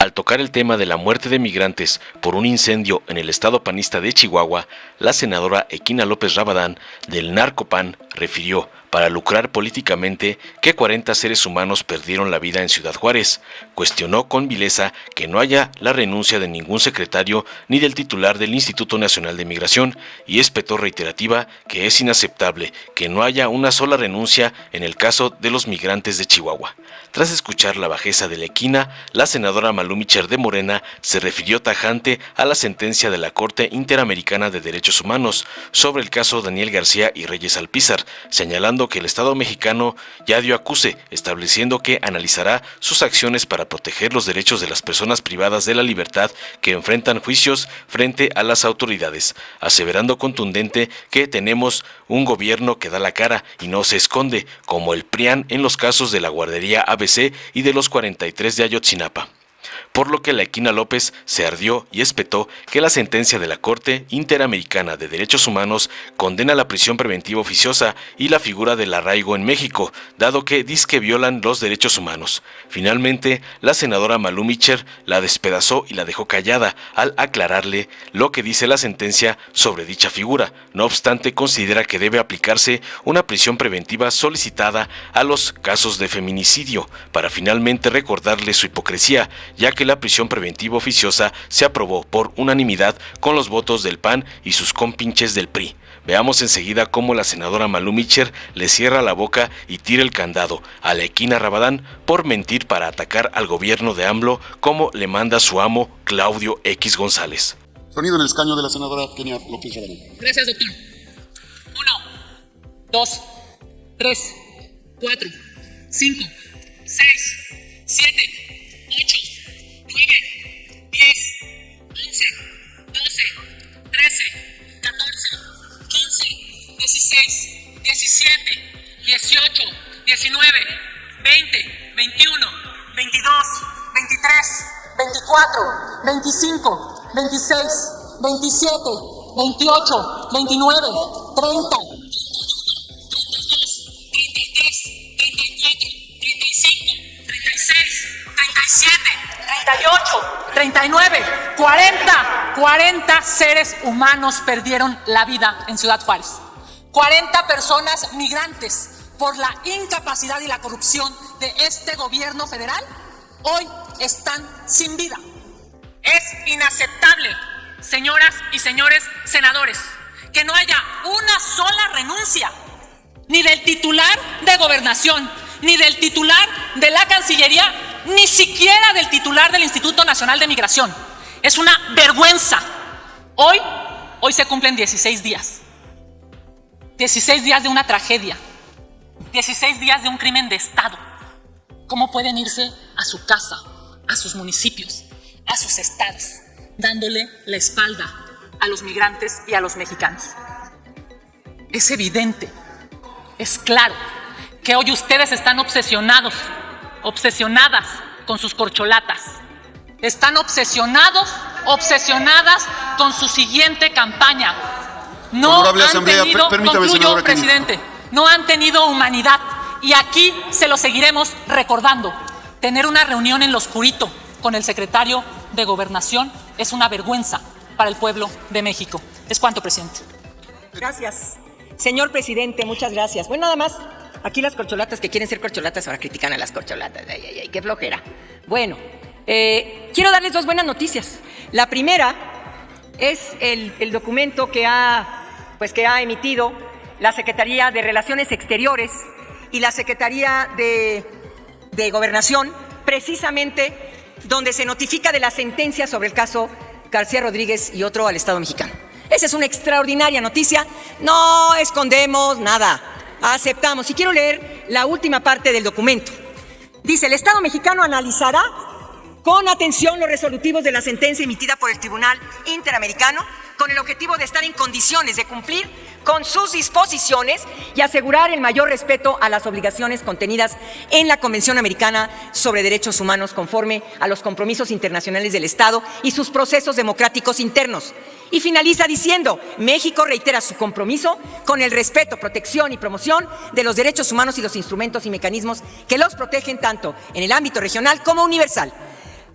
Al tocar el tema de la muerte de migrantes por un incendio en el estado panista de Chihuahua, la senadora Equina López Rabadán, del Narcopan, refirió, para lucrar políticamente, que 40 seres humanos perdieron la vida en Ciudad Juárez. Cuestionó con vileza que no haya la renuncia de ningún secretario ni del titular del Instituto Nacional de Migración y espetó reiterativa que es inaceptable que no haya una sola renuncia en el caso de los migrantes de Chihuahua. Tras escuchar la bajeza de la Equina, la senadora Malú Micher de Morena se refirió tajante a la sentencia de la Corte Interamericana de Derechos Humanos sobre el caso Daniel García y Reyes Alpizar, señalando que el Estado mexicano ya dio acuse, estableciendo que analizará sus acciones para proteger los derechos de las personas privadas de la libertad que enfrentan juicios frente a las autoridades, aseverando contundente que tenemos un gobierno que da la cara y no se esconde, como el PRIAN en los casos de la guardería ABC y de los 43 de Ayotzinapa. Por lo que la Equina López se ardió y espetó que la sentencia de la Corte Interamericana de Derechos Humanos condena la prisión preventiva oficiosa y la figura del arraigo en México, dado que dizque violan los derechos humanos. Finalmente, la senadora Malú Micher la despedazó y la dejó callada al aclararle lo que dice la sentencia sobre dicha figura. No obstante, considera que debe aplicarse una prisión preventiva solicitada a los casos de feminicidio, para finalmente recordarle su hipocresía, ya que la prisión preventiva oficiosa se aprobó por unanimidad con los votos del PAN y sus compinches del PRI. Veamos enseguida cómo la senadora Malú Micher le cierra la boca y tira el candado a la Equina Rabadán por mentir para atacar al gobierno de AMLO, como le manda su amo Claudio X González. Sonido en el escaño de la senadora Equina López Rabadán. Gracias, doctor. 1, 2, 3, 4, 5, 6, 7, 8, 9, 10, 11, 12, 13, 14, 15, 16, 17, 18, 19, 20, 21, 22, 23, 24, 25, 26, 27, 28, 29, 30, 39, 40 seres humanos perdieron la vida en Ciudad Juárez. 40 personas migrantes por la incapacidad y la corrupción de este gobierno federal hoy están sin vida. Es inaceptable, señoras y señores senadores, que no haya una sola renuncia, ni del titular de Gobernación, ni del titular de la Cancillería, ni siquiera del titular del Instituto Nacional de Migración. Es una vergüenza. Hoy se cumplen 16 días. 16 días de una tragedia. 16 días de un crimen de Estado. ¿Cómo pueden irse a su casa, a sus municipios, a sus estados, dándole la espalda a los migrantes y a los mexicanos? Es evidente, es claro, que hoy ustedes están obsesionadas con sus corcholatas. Están obsesionadas con su siguiente campaña. No han tenido, concluyo, presidente, no han tenido humanidad. Y aquí se lo seguiremos recordando. Tener una reunión en lo oscurito con el secretario de Gobernación es una vergüenza para el pueblo de México. Es cuanto, presidente. Gracias. Señor presidente, muchas gracias. Bueno, nada más, aquí las corcholatas que quieren ser corcholatas ahora critican a las corcholatas. Ay, qué flojera. Bueno, quiero darles dos buenas noticias. La primera es el documento que ha emitido la Secretaría de Relaciones Exteriores y la Secretaría de Gobernación, precisamente donde se notifica de la sentencia sobre el caso García Rodríguez y otro al Estado mexicano. Esa es una extraordinaria noticia. No escondemos nada, aceptamos. Y quiero leer la última parte del documento. Dice: el Estado mexicano analizará con atención los resolutivos de la sentencia emitida por el Tribunal Interamericano con el objetivo de estar en condiciones de cumplir con sus disposiciones y asegurar el mayor respeto a las obligaciones contenidas en la Convención Americana sobre Derechos Humanos conforme a los compromisos internacionales del Estado y sus procesos democráticos internos. Y finaliza diciendo: México reitera su compromiso con el respeto, protección y promoción de los derechos humanos y los instrumentos y mecanismos que los protegen tanto en el ámbito regional como universal.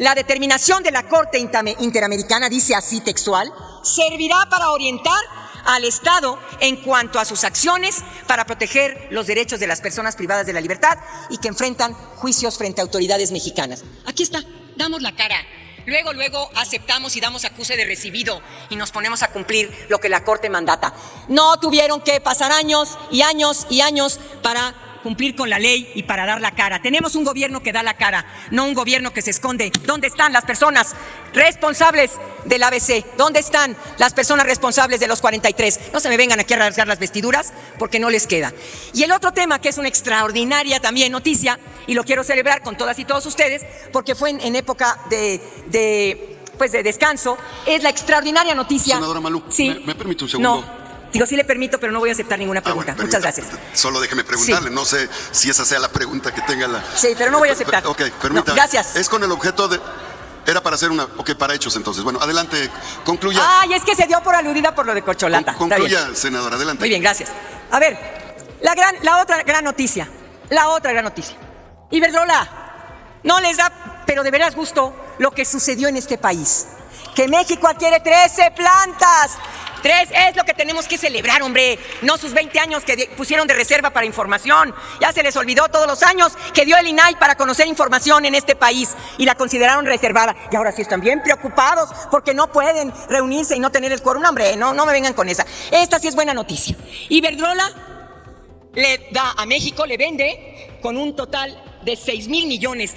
La determinación de la Corte Interamericana, dice así textual, servirá para orientar al Estado en cuanto a sus acciones para proteger los derechos de las personas privadas de la libertad y que enfrentan juicios frente a autoridades mexicanas. Aquí está, damos la cara. Luego aceptamos y damos acuse de recibido y nos ponemos a cumplir lo que la Corte mandata. No tuvieron que pasar años y años y años para cumplir con la ley y para dar la cara. Tenemos un gobierno que da la cara, no un gobierno que se esconde. ¿Dónde están las personas responsables del ABC? ¿Dónde están las personas responsables de los 43? No se me vengan aquí a rasgar las vestiduras porque no les queda. Y el otro tema, que es una extraordinaria también noticia, y lo quiero celebrar con todas y todos ustedes, porque fue en época de descanso, es la extraordinaria noticia. Senadora Malú, sí. ¿me permite un segundo? No. Digo, sí le permito, pero no voy a aceptar ninguna pregunta. Bueno, muchas gracias. Solo déjeme preguntarle, Sí. no sé si esa sea la pregunta que tenga la... Sí, pero no voy a aceptar. Ok, permítame. No, gracias. Es con el objeto de... Era para hacer una... Ok, para hechos entonces. Bueno, adelante, concluya. Ay, es que se dio por aludida por lo de corcholata. Está bien. Concluya, senadora, adelante. Muy bien, gracias. A ver, la otra gran noticia. Iberdrola, no les da, pero de veras gusto, lo que sucedió en este país. Que México adquiere 13 plantas. 3 es lo que tenemos que celebrar, hombre. No sus 20 años que pusieron de reserva para información. Ya se les olvidó todos los años que dio el INAI para conocer información en este país y la consideraron reservada. Y ahora sí están bien preocupados porque no pueden reunirse y no tener el quórum. Hombre, no me vengan con esa. Esta sí es buena noticia. Iberdrola le da a México, le vende con un total de $6,000 millones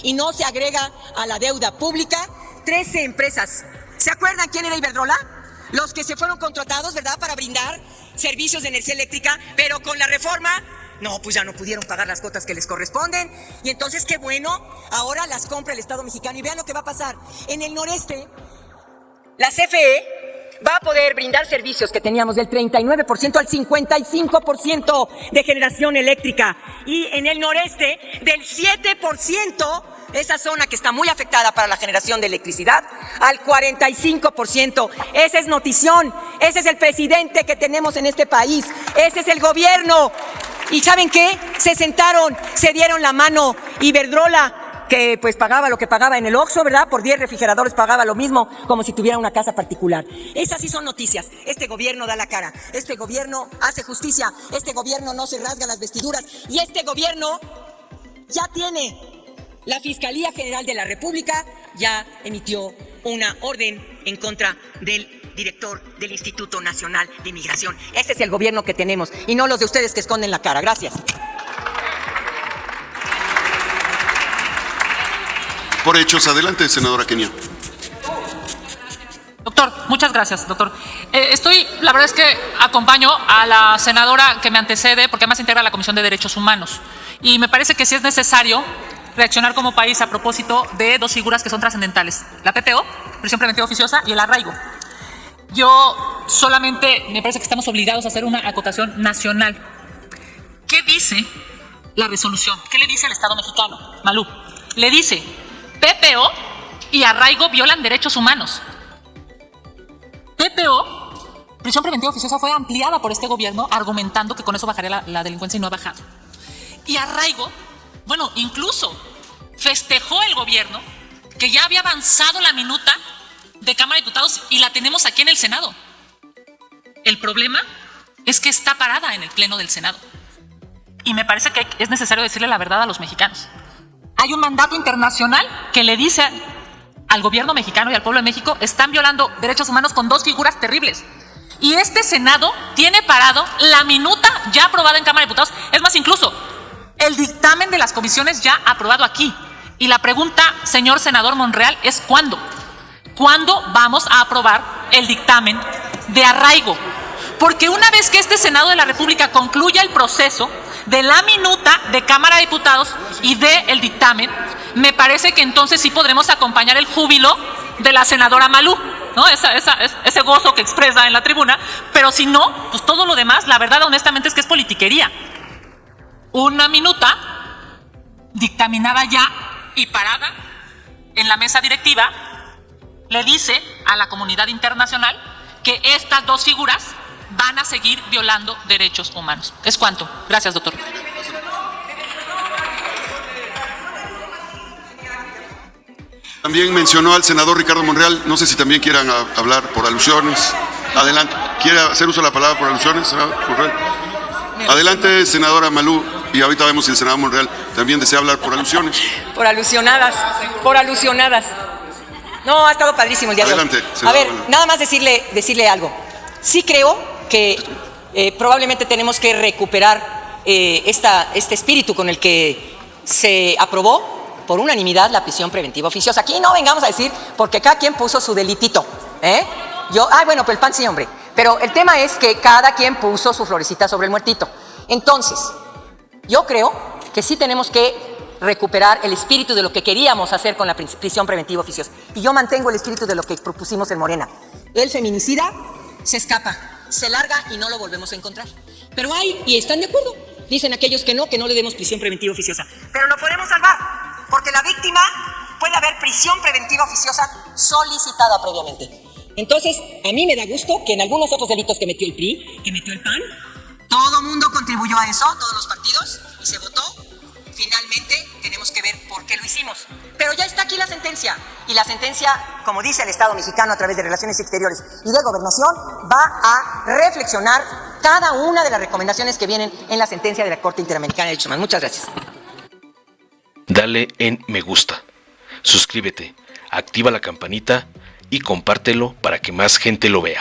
y no se agrega a la deuda pública 13 empresas. ¿Se acuerdan quién era Iberdrola? Los que se fueron contratados, ¿verdad?, para brindar servicios de energía eléctrica, pero con la reforma, no, pues ya no pudieron pagar las cuotas que les corresponden. Y entonces, qué bueno, ahora las compra el Estado mexicano. Y vean lo que va a pasar. En el noreste, la CFE va a poder brindar servicios que teníamos del 39% al 55% de generación eléctrica. Y en el noreste, del 7%, esa zona que está muy afectada para la generación de electricidad, al 45%. Esa es notición, ese es el presidente que tenemos en este país, ese es el gobierno. ¿Y saben qué? Se sentaron, se dieron la mano. Iberdrola, que pues pagaba lo que pagaba en el Oxxo, ¿verdad? Por 10 refrigeradores pagaba lo mismo, como si tuviera una casa particular. Esas sí son noticias. Este gobierno da la cara, este gobierno hace justicia, este gobierno no se rasga las vestiduras y este gobierno ya tiene... La Fiscalía General de la República ya emitió una orden en contra del director del Instituto Nacional de Inmigración. Ese es el gobierno que tenemos y no los de ustedes que esconden la cara. Gracias. Por hechos, adelante, senadora Kenia. Doctor, muchas gracias, doctor. La verdad es que acompaño a la senadora que me antecede, porque además integra la Comisión de Derechos Humanos. Y me parece que sí es necesario reaccionar como país a propósito de 2 figuras que son trascendentales: la PPO, prisión preventiva oficiosa, y el arraigo. Yo solamente me parece que estamos obligados a hacer una acotación nacional. ¿Qué dice la resolución? ¿Qué le dice al Estado mexicano? Malú, le dice: PPO y arraigo violan derechos humanos. PPO, prisión preventiva oficiosa, fue ampliada por este gobierno argumentando que con eso bajaría la delincuencia y no ha bajado. Y arraigo, bueno, incluso festejó el gobierno que ya había avanzado la minuta de Cámara de Diputados y la tenemos aquí en el Senado. El problema es que está parada en el Pleno del Senado. Y me parece que es necesario decirle la verdad a los mexicanos. Hay un mandato internacional que le dice al gobierno mexicano y al pueblo de México: están violando derechos humanos con 2 figuras terribles. Y este Senado tiene parado la minuta ya aprobada en Cámara de Diputados. Es más, incluso el dictamen de las comisiones ya aprobado aquí. Y la pregunta, señor senador Monreal, es ¿cuándo? ¿Cuándo vamos a aprobar el dictamen de arraigo? Porque una vez que este Senado de la República concluya el proceso de la minuta de Cámara de Diputados y del dictamen, me parece que entonces sí podremos acompañar el júbilo de la senadora Malú, ¿no? Ese gozo que expresa en la tribuna. Pero si no, pues todo lo demás, la verdad, honestamente, es que es politiquería. Una minuta dictaminada ya y parada en la mesa directiva le dice a la comunidad internacional que estas 2 figuras van a seguir violando derechos humanos. ¿Es cuánto? Gracias, doctor. También mencionó al senador Ricardo Monreal, no sé si también quieran hablar por alusiones. Adelante. ¿Quiere hacer uso de la palabra por alusiones, senador Monreal? Adelante, senadora Malú, y ahorita vemos si el senador Monreal también desea hablar por alusiones. Por alusionadas, por alusionadas. No, ha estado padrísimo el día de hoy. Adelante, A ver, senadora. nada más decirle algo. Sí creo que probablemente tenemos que recuperar este espíritu con el que se aprobó por unanimidad la prisión preventiva oficiosa. Aquí no vengamos a decir, porque cada quien puso su delitito, ¿eh? Bueno, pues el PAN sí, hombre. Pero el tema es que cada quien puso su florecita sobre el muertito. Entonces, yo creo que sí tenemos que recuperar el espíritu de lo que queríamos hacer con la prisión preventiva oficiosa. Y yo mantengo el espíritu de lo que propusimos en Morena. El feminicida se escapa, se larga y no lo volvemos a encontrar. Pero y están de acuerdo. Dicen aquellos que no le demos prisión preventiva oficiosa. Pero lo podemos salvar, porque la víctima puede haber prisión preventiva oficiosa solicitada previamente. Entonces, a mí me da gusto que en algunos otros delitos que metió el PRI, que metió el PAN, todo mundo contribuyó a eso, todos los partidos, y se votó. Finalmente, tenemos que ver por qué lo hicimos. Pero ya está aquí la sentencia. Y la sentencia, como dice el Estado mexicano a través de Relaciones Exteriores y de Gobernación, va a reflexionar cada una de las recomendaciones que vienen en la sentencia de la Corte Interamericana de Derechos Humanos. Muchas gracias. Dale en me gusta, suscríbete, activa la campanita y compártelo para que más gente lo vea.